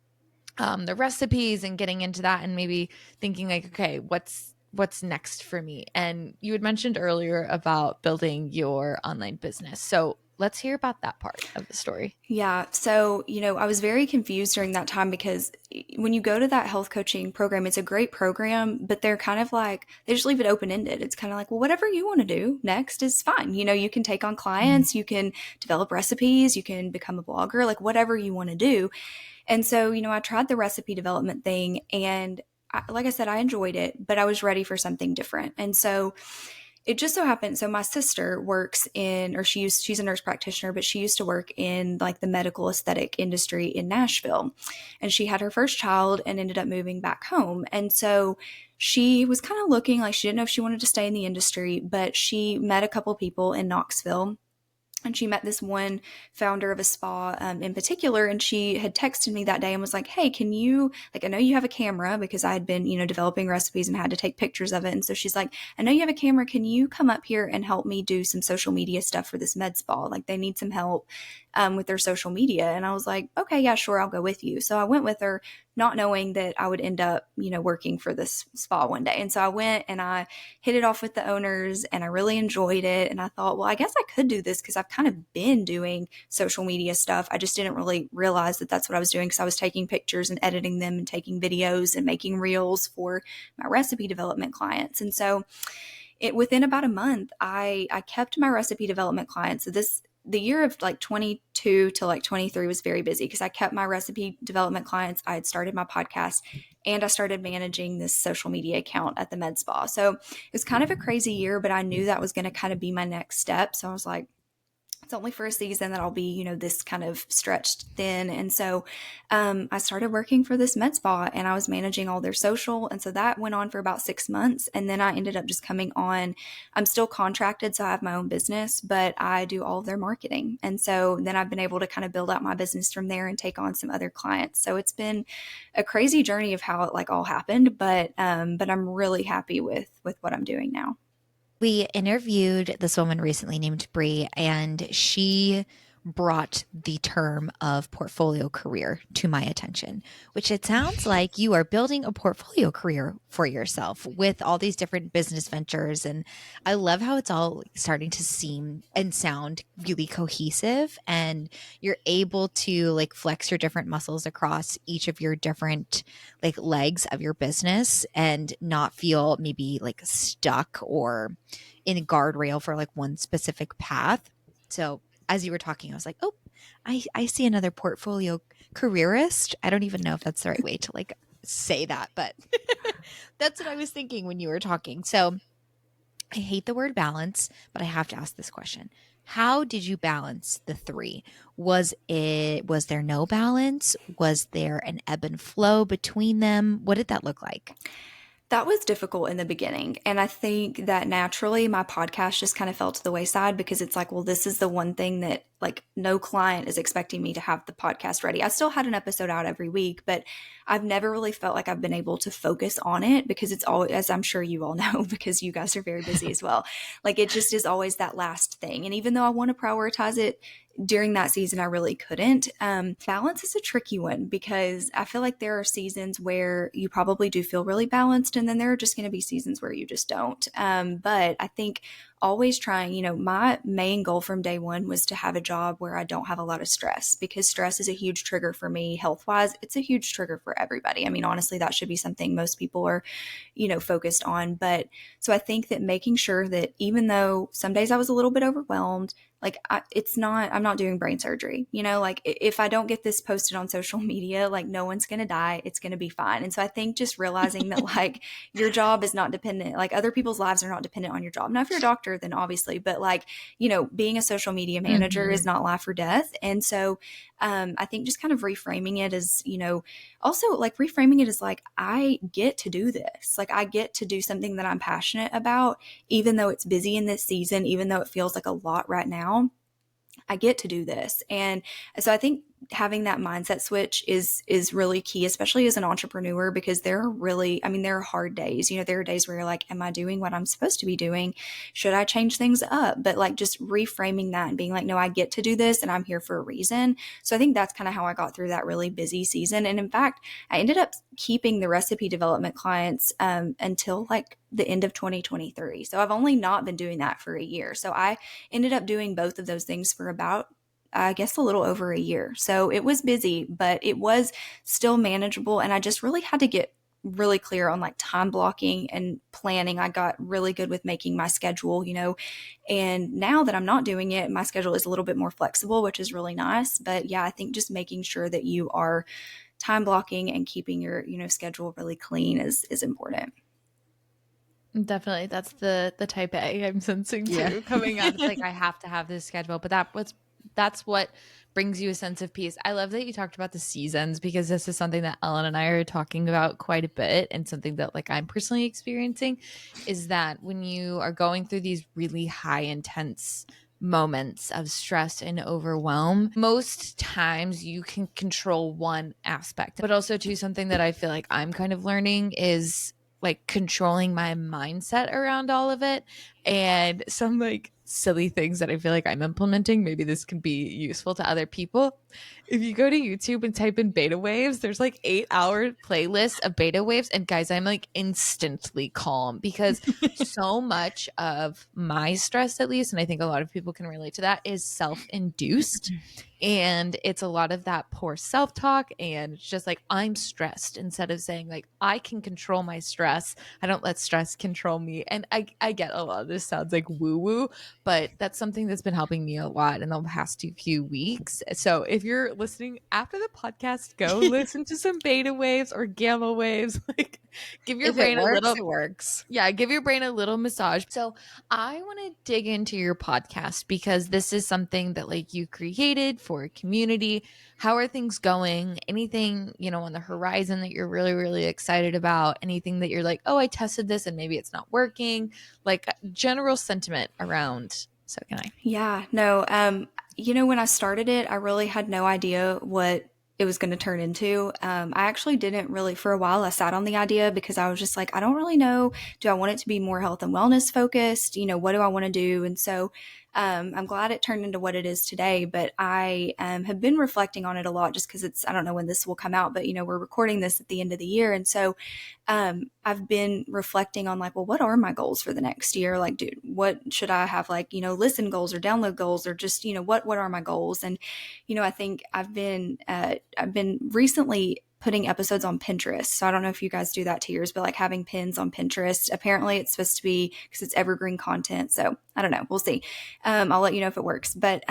S2: the recipes and getting into that and maybe thinking like, okay, what's next for me? And you had mentioned earlier about building your online business. So let's hear about that part of the story.
S3: Yeah. So, I was very confused during that time because when you go to that health coaching program, it's a great program, but they're kind of like, they just leave it open ended. It's kind of like, well, whatever you want to do next is fine. You can take on clients, you can develop recipes, you can become a blogger, like whatever you want to do. And so, I tried the recipe development thing and like I said, I enjoyed it, but I was ready for something different. And so, it just so happened. So my sister works in, or she's a nurse practitioner, but she used to work in like the medical aesthetic industry in Nashville. And she had her first child and ended up moving back home. And so she was kind of looking like she didn't know if she wanted to stay in the industry, but she met a couple people in Knoxville, and she met this one founder of a spa in particular, and she had texted me that day and was like, hey, can you, like, I know you have a camera, because I had been, developing recipes and had to take pictures of it. And so she's like, I know you have a camera, can you come up here and help me do some social media stuff for this med spa? Like, they need some help with their social media. And I was like, okay, yeah, sure, I'll go with you. So I went with her, not knowing that I would end up, working for this spa one day. And so I went and I hit it off with the owners and I really enjoyed it. And I thought, well, I guess I could do this because I've kind of been doing social media stuff. I just didn't really realize that that's what I was doing, because I was taking pictures and editing them and taking videos and making reels for my recipe development clients. And so within about a month, I kept my recipe development clients. So the year of like 22 to like 23 was very busy because I kept my recipe development clients. I had started my podcast and I started managing this social media account at the med spa. So it was kind of a crazy year, but I knew that was going to kind of be my next step. So I was like, it's only for a season that I'll be, this kind of stretched thin. And so I started working for this med spa and I was managing all their social. And so that went on for about 6 months. And then I ended up just coming on. I'm still contracted, so I have my own business, but I do all of their marketing. And so then I've been able to kind of build out my business from there and take on some other clients. So it's been a crazy journey of how it like all happened, but I'm really happy with what I'm doing now.
S1: We interviewed this woman recently named Bree, and she brought the term of portfolio career to my attention, which it sounds like you are building a portfolio career for yourself with all these different business ventures. And I love how it's all starting to seem and sound really cohesive, and you're able to like flex your different muscles across each of your different like legs of your business and not feel maybe like stuck or in a guardrail for like one specific path. So as you were talking, I was like, oh, I see another portfolio careerist. I don't even know if that's the right way to like say that, but that's what I was thinking when you were talking. So I hate the word balance, but I have to ask this question. How did you balance the three? Was there no balance? Was there an ebb and flow between them? What did that look like?
S3: That was difficult in the beginning. And I think that naturally my podcast just kind of fell to the wayside because it's like, well, this is the one thing that like no client is expecting me to have the podcast ready. I still had an episode out every week, but I've never really felt like I've been able to focus on it because it's always, as I'm sure you all know, because you guys are very busy as well. Like it just is always that last thing. And even though I want to prioritize it, during that season, I really couldn't. Balance is a tricky one because I feel like there are seasons where you probably do feel really balanced, and then there are just going to be seasons where you just don't. But I think always trying, my main goal from day one was to have a job where I don't have a lot of stress, because stress is a huge trigger for me health wise. It's a huge trigger for everybody. I mean, honestly, that should be something most people are, focused on. But so I think that making sure that even though some days I was a little bit overwhelmed, like I'm not doing brain surgery, like if I don't get this posted on social media, like no one's going to die. It's going to be fine. And so I think just realizing that like your job is not dependent, like other people's lives are not dependent on your job. Now, if you're a doctor, then obviously, but like, being a social media manager is not life or death. And so I think just kind of reframing it as, also like reframing it as like, I get to do this. Like I get to do something that I'm passionate about, even though it's busy in this season, even though it feels like a lot right now. I get to do this. And so I think having that mindset switch is really key, especially as an entrepreneur, because there are really, I mean, there are hard days. There are days where you're like, am I doing what I'm supposed to be doing? Should I change things up? But like just reframing that and being like, no, I get to do this and I'm here for a reason. So I think that's kind of how I got through that really busy season. And in fact, I ended up keeping the recipe development clients until like the end of 2023. So I've only not been doing that for a year. So I ended up doing both of those things for about, I guess, a little over a year. So it was busy, but it was still manageable. And I just really had to get really clear on like time blocking and planning. I got really good with making my schedule, and now that I'm not doing it, my schedule is a little bit more flexible, which is really nice. But yeah, I think just making sure that you are time blocking and keeping your, schedule really clean is important.
S2: Definitely. That's the type A I'm sensing
S1: Yeah.
S2: too coming out. It's like I have to have this schedule, but that's what brings you a sense of peace. I love that you talked about the seasons, because this is something that Ellen and I are talking about quite a bit, and something that like I'm personally experiencing is that when you are going through these really high intense moments of stress and overwhelm, most times you can control one aspect. But also too, something that I feel like I'm kind of learning is like controlling my mindset around all of it. And some like silly things that I feel like I'm implementing, maybe this can be useful to other people. If you go to YouTube and type in beta waves, there's like 8-hour playlists of beta waves. And guys, I'm like instantly calm, because so much of my stress, at least, and I think a lot of people can relate to that, is self-induced. And it's a lot of that poor self-talk, and it's just like, I'm stressed, instead of saying like, I can control my stress. I don't let stress control me. And I get a lot of this sounds like woo-woo, but that's something that's been helping me a lot in the past few weeks. So if you're listening after the podcast, go listen to some beta waves or gamma waves. Like, give your
S1: If it
S2: brain a
S1: works,
S2: little,
S1: it works.
S2: yeah, give your brain a little massage. So I want to dig into your podcast, because this is something that like you created for a community. How are things going? Anything, on the horizon that you're really, really excited about? Anything that you're like, oh, I tested this and maybe it's not working? Like general sentiment around So Can I?
S3: Yeah, no. When I started it, I really had no idea what it was going to turn into. I actually didn't really, for a while, I sat on the idea because I was just like, I don't really know. Do I want it to be more health and wellness focused? What do I want to do? And so I'm glad it turned into what it is today. But I have been reflecting on it a lot, just because I don't know when this will come out, but, we're recording this at the end of the year. And so I've been reflecting on like, well, what are my goals for the next year? Like, dude, what should I have, like, listen goals or download goals, or just, what are my goals? And, I think I've been recently putting episodes on Pinterest. So I don't know if you guys do that to yours, but like having pins on Pinterest, apparently it's supposed to be, because it's evergreen content. So I don't know. We'll see. I'll let you know if it works. But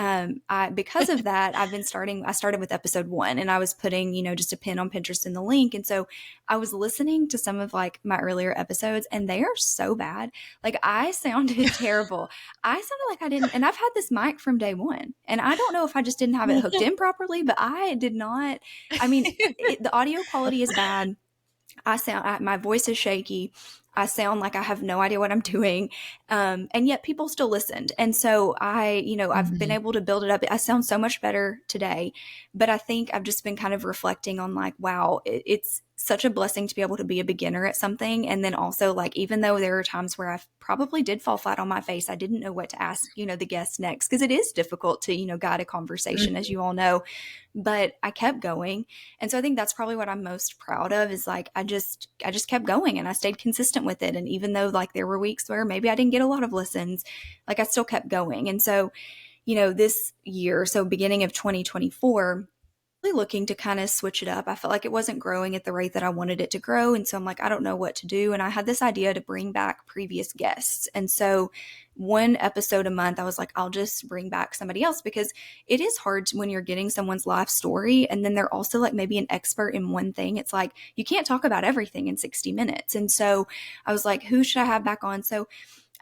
S3: because of that, I started with episode 1, and I was putting, just a pin on Pinterest in the link. And so I was listening to some of like my earlier episodes, and they are so bad. Like, I sounded terrible. I sounded like I didn't, and I've had this mic from day one, and I don't know if I just didn't have it hooked in properly, but I did not. I mean, the audio quality is bad. My voice is shaky. I sound like I have no idea what I'm doing. And yet people still listened. And so I've been able to build it up. I sound so much better today, but I think I've just been kind of reflecting on like, wow, it's such a blessing to be able to be a beginner at something. And then also, like, even though there are times where I probably did fall flat on my face, I didn't know what to ask, the guest next, because it is difficult to, guide a conversation, as you all know, but I kept going. And so I think that's probably what I'm most proud of, is like, I just kept going, and I stayed consistent with it. And even though like there were weeks where maybe I didn't get a lot of listens, like I still kept going. And so, this year, so beginning of 2024, looking to kind of switch it up. I felt like it wasn't growing at the rate that I wanted it to grow. And so I'm like, I don't know what to do. And I had this idea to bring back previous guests. And so one episode a month, I was like, I'll just bring back somebody else, because it is hard when you're getting someone's life story, and then they're also like maybe an expert in one thing. It's like, you can't talk about everything in 60 minutes. And so I was like, who should I have back on? So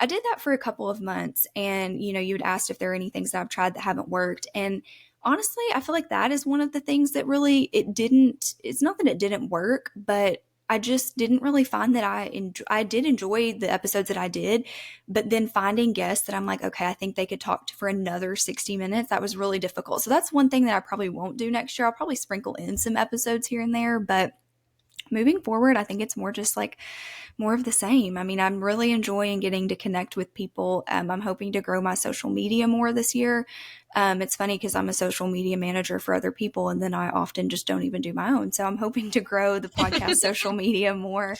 S3: I did that for a couple of months. And, you'd asked if there are any things that I've tried that haven't worked. And honestly, I feel like that is one of the things that really, it's not that it didn't work, but I just didn't really find that I did enjoy the episodes that I did, but then finding guests that I'm like, okay, I think they could talk for another 60 minutes. That was really difficult. So that's one thing that I probably won't do next year. I'll probably sprinkle in some episodes here and there, but moving forward, I think it's more just like more of the same. I mean, I'm really enjoying getting to connect with people. I'm hoping to grow my social media more this year. It's funny because I'm a social media manager for other people, and then I often just don't even do my own. So I'm hoping to grow the podcast social media more.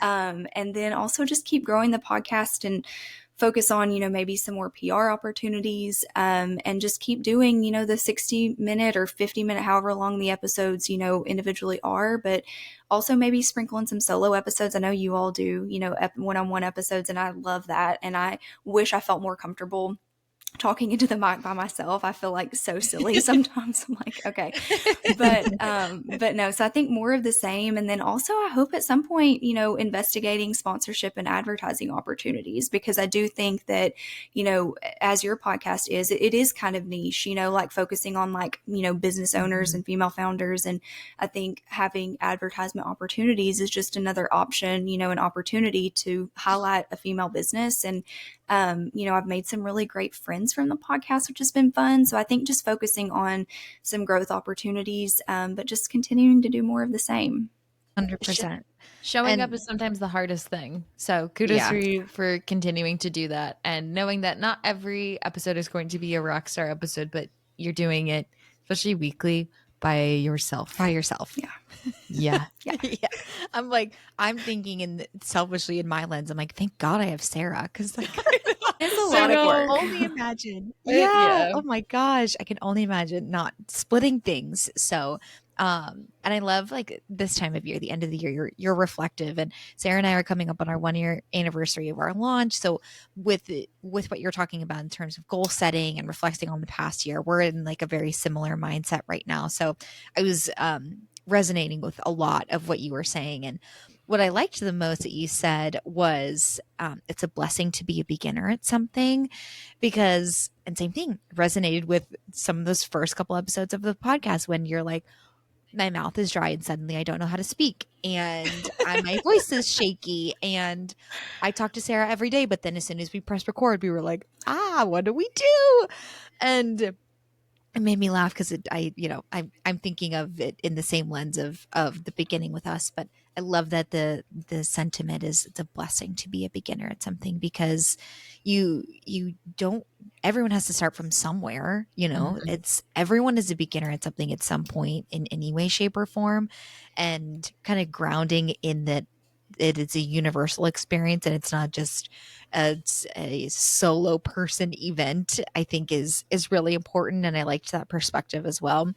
S3: And then also just keep growing the podcast and focus on, maybe some more PR opportunities, and just keep doing, the 60-minute or 50-minute, however long the episodes, individually are, but also maybe sprinkle in some solo episodes. I know you all do, one-on-one episodes, and I love that. And I wish I felt more comfortable talking into the mic by myself. I feel like so silly sometimes. I'm like, okay, but no. So I think more of the same, and then also I hope at some point, investigating sponsorship and advertising opportunities, because I do think that, as your podcast is, it is kind of niche, like focusing on like, business owners and female founders, and I think having advertisement opportunities is just another option, an opportunity to highlight a female business. And I've made some really great friends from the podcast, which has been fun. So I think just focusing on some growth opportunities, but just continuing to do more of the same.
S1: 100%.
S2: Showing up is sometimes the hardest thing. So kudos for you for continuing to do that, and knowing that not every episode is going to be a rock star episode, but you're doing it, especially weekly, by yourself.
S1: Yeah.
S2: Yeah.
S1: Yeah. I'm thinking selfishly in my lens, I'm like, thank God I have Sarah, because like
S3: it's a lot of work.
S1: Only imagine. Yeah. Oh my gosh. I can only imagine not splitting things. So and I love like this time of year, the end of the year, you're reflective, and Sarah and I are coming up on our 1-year anniversary of our launch. So with what you're talking about in terms of goal setting and reflecting on the past year, we're in like a very similar mindset right now. So I was resonating with a lot of what you were saying. And what I liked the most that you said was it's a blessing to be a beginner at something, because, and same thing, resonated with some of those first couple episodes of the podcast when you're like, my mouth is dry and suddenly I don't know how to speak, and my voice is shaky, and I talk to Sarah every day, but then as soon as we press record, we were like, what do we do? And it made me laugh because I'm thinking of it in the same lens of the beginning with us. But I love that the sentiment is it's a blessing to be a beginner at something, because you don't, everyone has to start from somewhere, it's everyone is a beginner at something at some point in any way, shape, or form, and kind of grounding in that it's a universal experience and it's not just a solo person event, I think is really important. And I liked that perspective as well.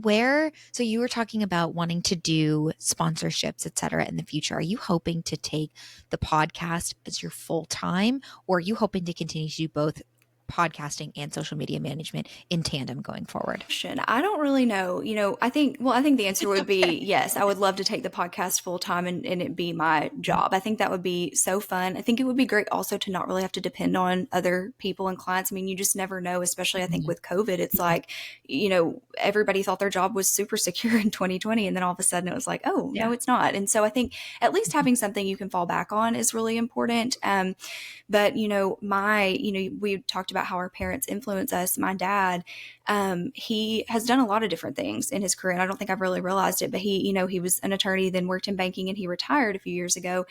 S1: So you were talking about wanting to do sponsorships, et cetera, in the future. Are you hoping to take the podcast as your full time, or are you hoping to continue to do both podcasting and social media management in tandem going forward?
S3: I don't really know. I think the answer would be yes. I would love to take the podcast full time and it be my job. I think that would be so fun. I think it would be great also to not really have to depend on other people and clients. I mean, you just never know, especially I think with COVID, it's like, everybody thought their job was super secure in 2020. And then all of a sudden it was like, oh, no, it's not. And so I think at least having something you can fall back on is really important. But, we talked about how our parents influence us. My dad, he has done a lot of different things in his career, and I don't think I've really realized it, but he was an attorney, then worked in banking, and he retired a few years ago,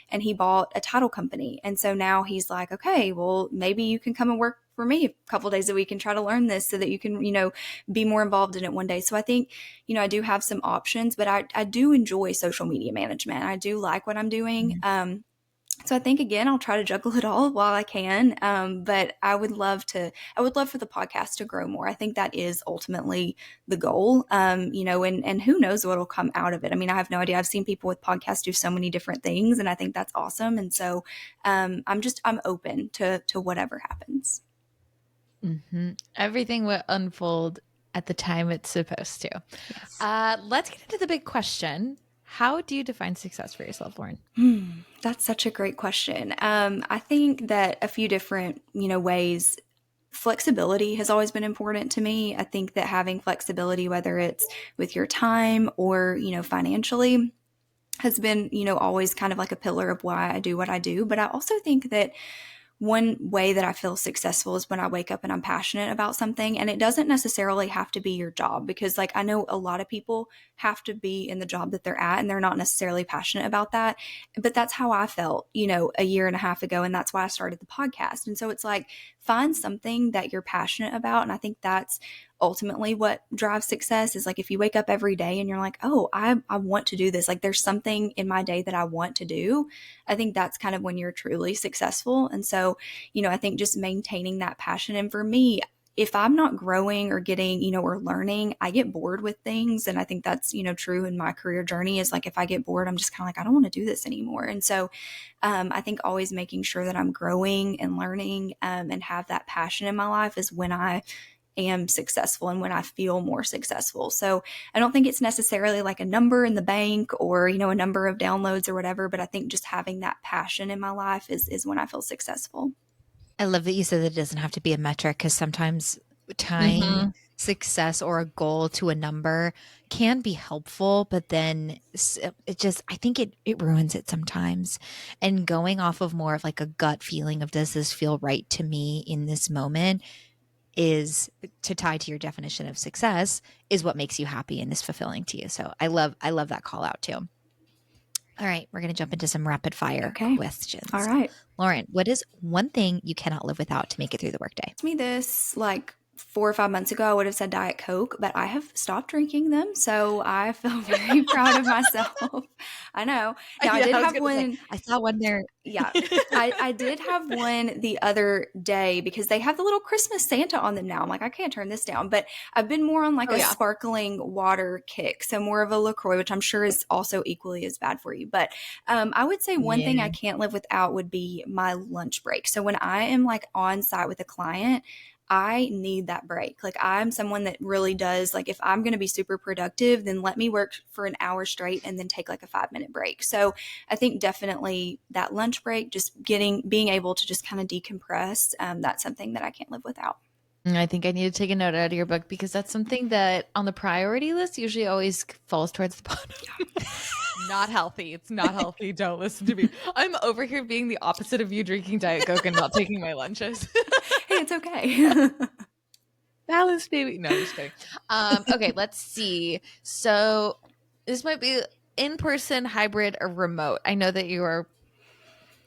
S3: and he bought a title company. And so now he's like, okay, well, maybe you can come and work for me a couple of days a week and try to learn this so that you can, be more involved in it one day. So I think, I do have some options, but I do enjoy social media management. I do like what I'm doing. So I think, again, I'll try to juggle it all while I can. But I would love for the podcast to grow more. I think that is ultimately the goal, and who knows what will come out of it. I mean, I have no idea. I've seen people with podcasts do so many different things, and I think that's awesome. And so I'm open to whatever happens.
S2: Mm-hmm. Everything will unfold at the time it's supposed to. Yes. Let's get into the big question. How do you define success for yourself, Lauren?
S3: That's such a great question. I think that a few different, ways. Flexibility has always been important to me. I think that having flexibility, whether it's with your time or, financially, has been, always kind of like a pillar of why I do what I do. But I also think that one way that I feel successful is when I wake up and I'm passionate about something. And it doesn't necessarily have to be your job, because like I know a lot of people have to be in the job that they're at and they're not necessarily passionate about that. But that's how I felt, a year and a half ago. And that's why I started the podcast. And so it's like, find something that you're passionate about. And I think that's ultimately what drives success, is like if you wake up every day and you're like, oh, I want to do this. Like there's something in my day that I want to do. I think that's kind of when you're truly successful. And so, I think just maintaining that passion. And for me, if I'm not growing or getting, or learning, I get bored with things. And I think that's, true in my career journey, is like if I get bored, I'm just kind of like, I don't want to do this anymore. And so I think always making sure that I'm growing and learning and have that passion in my life is when I am successful and when I feel more successful. So I don't think it's necessarily like a number in the bank or, a number of downloads or whatever, but I think just having that passion in my life is when I feel successful.
S1: I love that you said that it doesn't have to be a metric, because sometimes tying
S2: Mm-hmm.
S1: success or a goal to a number can be helpful, but then it just, I think it ruins it sometimes. And going off of more of like a gut feeling of, does this feel right to me in this moment, is to tie to your definition of success, is what makes you happy and is fulfilling to you. So I love that call out too. All right, we're going to jump into some rapid fire
S3: Okay.
S1: questions.
S3: All right.
S1: Lauren, what is one thing you cannot live without to make it through the workday?
S3: Asked me this like 4 or 5 months ago, I would have said Diet Coke, but I have stopped drinking them. So I feel very proud of myself. I know. Now I
S1: Yeah,
S3: did
S1: I was
S3: have
S1: gonna say,
S3: one.
S1: I saw one there.
S3: Yeah, I did have one the other day, because they have the little Christmas Santa on them now. I'm like, I can't turn this down. But I've been more on like
S2: Oh,
S3: a
S2: yeah.
S3: sparkling water kick. So more of a LaCroix, which I'm sure is also equally as bad for you. But I would say one thing I
S2: Yeah.
S3: can't live without would be my lunch break. So when I am like on site with a client, I need that break. Like I'm someone that really does, like if I'm going to be super productive, then let me work for an hour straight and then take like a 5-minute break. So I think definitely that lunch break, just being able to just kind of decompress. That's something that I can't live without.
S2: I think I need to take a note out of your book, because that's something that on the priority list usually always falls towards the bottom. Not healthy. It's not healthy. Don't listen to me. I'm over here being the opposite of you, drinking Diet Coke and not taking my lunches.
S3: Hey, it's okay.
S2: Balance, baby. No, I'm just kidding. Okay, let's see. So this might be in person, hybrid, or remote. I know that you are,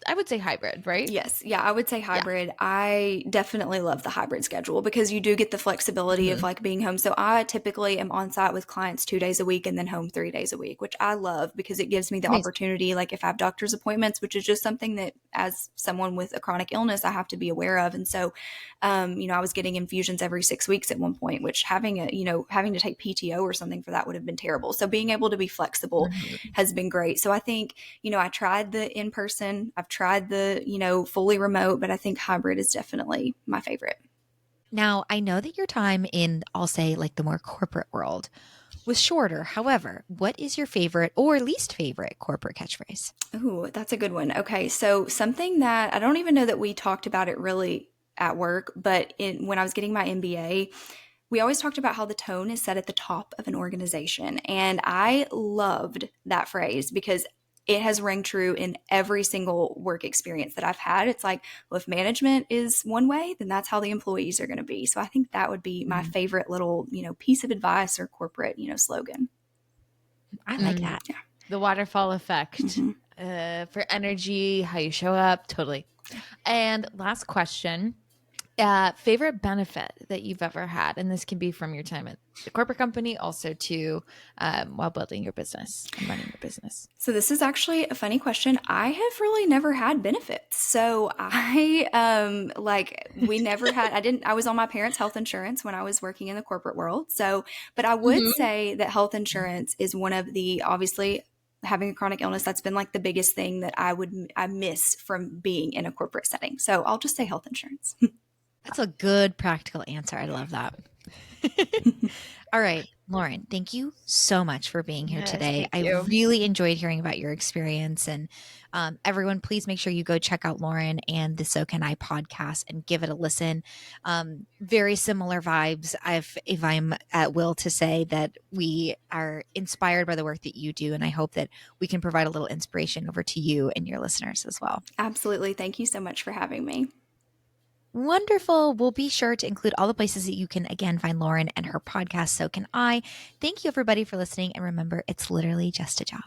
S2: I would say hybrid, right?
S3: Yes. Yeah, I would say
S2: Yeah.
S3: hybrid. I definitely love the hybrid schedule, because you do get the flexibility of
S2: Mhm.
S3: like being home. So I typically am on site with clients 2 days a week and then home 3 days a week, which I love, because it gives me the
S2: Nice.
S3: opportunity. Like if I have doctor's appointments, which is just something that as someone with a chronic illness, I have to be aware of. And so, I was getting infusions every 6 weeks at one point, which having having to take PTO or something for that would have been terrible. So being able to be flexible
S2: Mhm.
S3: has been great. So I think, I tried the in person, I've tried the, fully remote, but I think hybrid is definitely my favorite.
S1: Now, I know that your time in, I'll say, like the more corporate world was shorter. However, what is your favorite or least favorite corporate catchphrase?
S3: Ooh, that's a good one. Okay. So something that I don't even know that we talked about it really at work, but when I was getting my MBA, we always talked about how the tone is set at the top of an organization. And I loved that phrase, because it has rang true in every single work experience that I've had. It's like, well, if management is one way, then that's how the employees are going to be. So I think that would be my
S2: Mhm.
S3: favorite little, piece of advice or corporate, slogan.
S1: I like
S2: Mm.
S1: that.
S3: Yeah.
S2: The waterfall effect
S3: Mhm.
S2: for energy, how you show up. Totally. And last question. Favorite benefit that you've ever had, and this can be from your time at the corporate company, also to while building your business and running your business.
S3: So this is actually a funny question. I have really never had benefits. So I we never had I was on my parents' health insurance when I was working in the corporate world. So, but I would
S2: Mhm.
S3: say that health insurance is one of the, obviously having a chronic illness, that's been like the biggest thing that I miss from being in a corporate setting. So I'll just say health insurance.
S1: That's a good practical answer. I love that. All right, Lauren, thank you so much for being here
S2: Yes,
S1: today.
S2: thank
S1: I
S2: you.
S1: really enjoyed hearing about your experience. And everyone, please make sure you go check out Lauren and the So Can I podcast and give it a listen. Very similar vibes. If I'm at will to say that we are inspired by the work that you do. And I hope that we can provide a little inspiration over to you and your listeners as well.
S3: Absolutely. Thank you so much for having me.
S1: Wonderful. We'll be sure to include all the places that you can, again, find Lauren and her podcast, So Can I. Thank you, everybody, for listening. And remember, it's literally just a job.